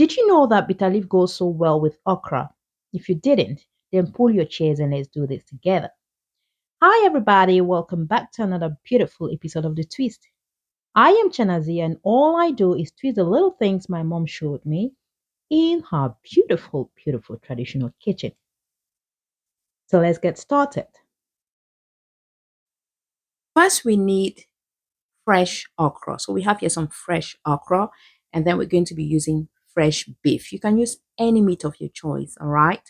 Did you know that bitter leaf goes so well with okra? If you didn't, then pull your chairs and let's do this together. Hi, everybody. Welcome back to another beautiful episode of The Twist. I am Chanazia, and all I do is twist the little things my mom showed me in her beautiful, beautiful traditional kitchen. So let's get started. First, we need fresh okra. So we have here some fresh okra, and then we're going to be using fresh beef. You can use any meat of your choice, all right?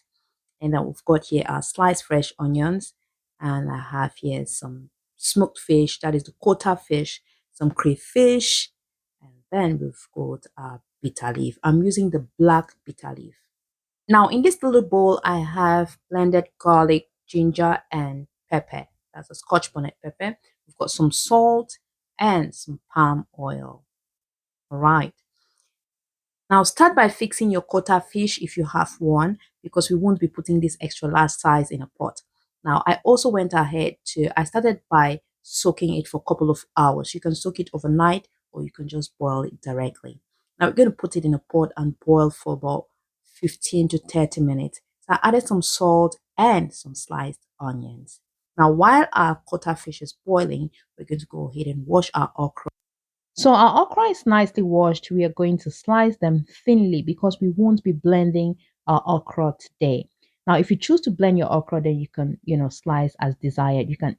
And then we've got here our sliced fresh onions, and I have here some smoked fish, that is the quota fish, some crayfish, and then we've got our bitter leaf. I'm using the black bitter leaf. Now in this little bowl, I have blended garlic, ginger, and pepper. That's a scotch bonnet pepper. We've got some salt and some palm oil. All right. Now start by fixing your quota fish if you have one, because we won't be putting this extra large size in a pot. Now I also went ahead I started by soaking it for a couple of hours. You can soak it overnight or you can just boil it directly. Now we're going to put it in a pot and boil for about 15 to 30 minutes. So I added some salt and some sliced onions. Now while our quota fish is boiling, we're going to go ahead and wash our okra. So our okra is nicely washed. We are going to slice them thinly because we won't be blending our okra today. Now, if you choose to blend your okra, then you can, slice as desired. You can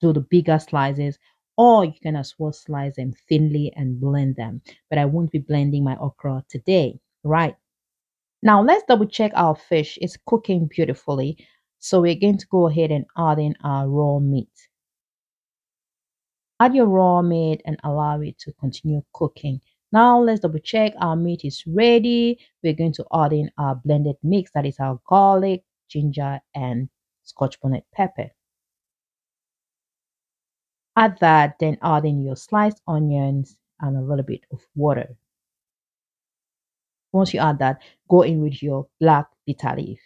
do the bigger slices, or you can as well slice them thinly and blend them. But I won't be blending my okra today, right? Now, let's double check our fish. It's cooking beautifully. So we're going to go ahead and add in our raw meat. Add your raw meat and allow it to continue cooking. Now let's double check our meat is ready. We're going to add in our blended mix, that is our garlic, ginger, and scotch bonnet pepper. Add that, then add in your sliced onions and a little bit of water. Once you add that, go in with your black bitter leaf.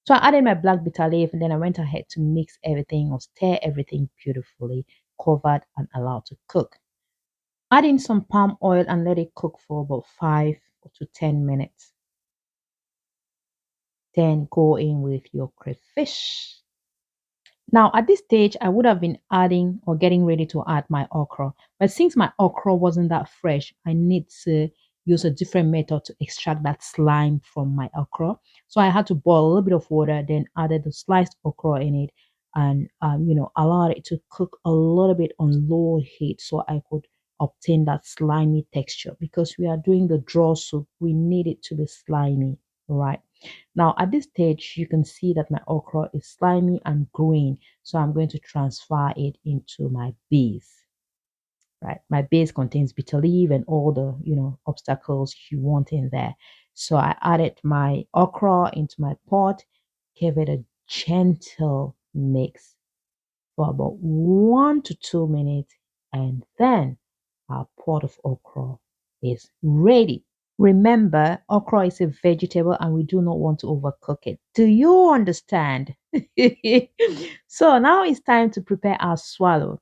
So I added my black bitter leaf and then I went ahead to mix everything or stir everything beautifully, covered and allowed to cook. Add in some palm oil and let it cook for about 5 to 10 minutes. Then go in with your crayfish. Now, at this stage, I would have been adding or getting ready to add my okra. But since my okra wasn't that fresh, I need to use a different method to extract that slime from my okra. So I had to boil a little bit of water, then added the sliced okra in it and, allowed it to cook a little bit on low heat so I could obtain that slimy texture. Because we are doing the draw soup, we need it to be slimy, right? Now, at this stage, you can see that my okra is slimy and green. So I'm going to transfer it into my base, right? My base contains bitter leaf and all the, obstacles you want in there. So I added my okra into my pot, gave it a gentle mix for about 1 to 2 minutes, and then our pot of okra is ready. Remember, okra is a vegetable and we do not want to overcook it. Do you understand? So now it's time to prepare our swallow.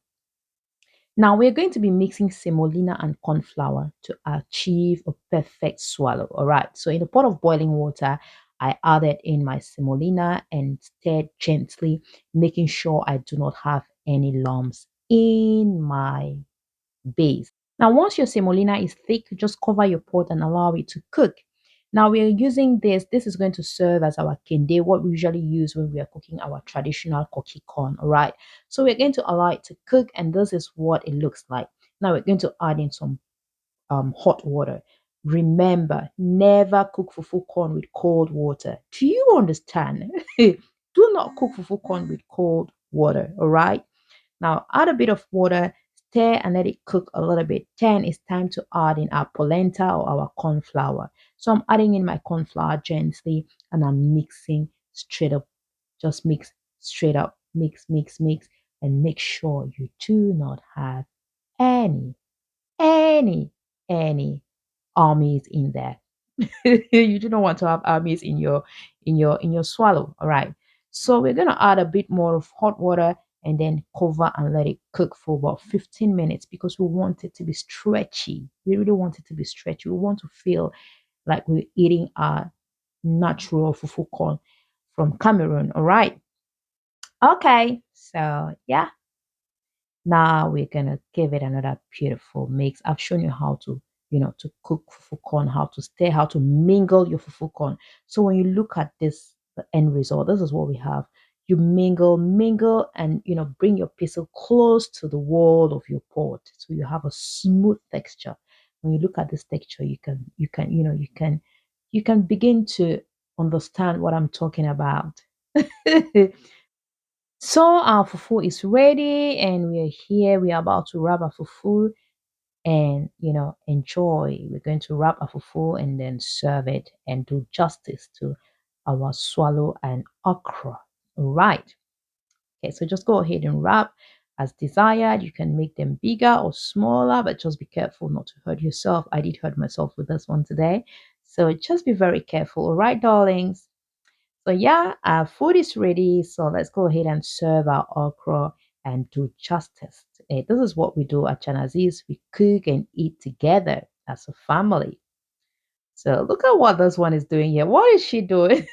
Now we're going to be mixing semolina and corn flour to achieve a perfect swallow. All right. So in a pot of boiling water, I added in my semolina and stirred gently, making sure I do not have any lumps in my base. Now, once your semolina is thick, just cover your pot and allow it to cook. Now we are using this. This is going to serve as our kende, what we usually use when we are cooking our traditional koki corn. All right. So we're going to allow it to cook, and this is what it looks like. Now we're going to add in some hot water. Remember, never cook fufu corn with cold water. Do you understand? Do not cook fufu corn with cold water. All right. Now add a bit of water, stir and let it cook a little bit. Then it's time to add in our polenta or our corn flour. So I'm adding in my corn flour gently and I'm mixing straight up. Just mix straight up. Mix, mix, mix, and make sure you do not have any, any, any armies in there. You do not want to have armies in your swallow. All right. So we're gonna add a bit more of hot water and then cover and let it cook for about 15 minutes because we want it to be stretchy. We really want it to be stretchy. We want to feel like we're eating our natural fufu corn from Cameroon. All right. Okay. So, yeah, now we're gonna give it another beautiful mix. I've shown you how to, to cook fufu corn, how to stir, how to mingle your fufu corn. So when you look at this, the end result, this is what we have. You mingle, and bring your pistol close to the wall of your pot, so you have a smooth texture. When you look at this texture, you can begin to understand what I'm talking about. So our fufu is ready and we're here. We're about to wrap our fufu and enjoy. We're going to wrap our fufu and then serve it and do justice to our swallow and okra. All right. Okay, so just go ahead and wrap as desired. You can make them bigger or smaller, but just be careful not to hurt yourself. I did hurt myself with this one today. So just be very careful. All right, darlings. So yeah, our food is ready. So let's go ahead and serve our okra and do justice. This is what we do at Chanaziz. We cook and eat together as a family. So look at what this one is doing here. What is she doing?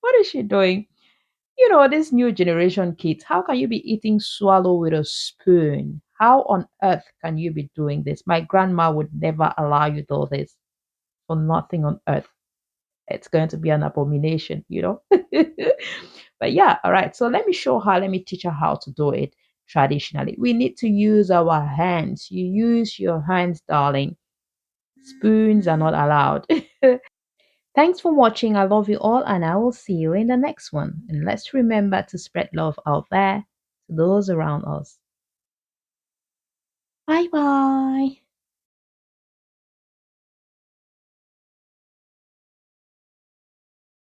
What is she doing? This new generation kids, how can you be eating swallow with a spoon? How on earth can you be doing this? My grandma would never allow you to do this for nothing on earth. It's going to be an abomination. But yeah, all right. So let me show her, let me teach her how to do it traditionally. We need to use our hands. You use your hands, darling. Spoons are not allowed. Thanks for watching. I love you all, and I will see you in the next one. And let's remember to spread love out there to those around us. Bye bye.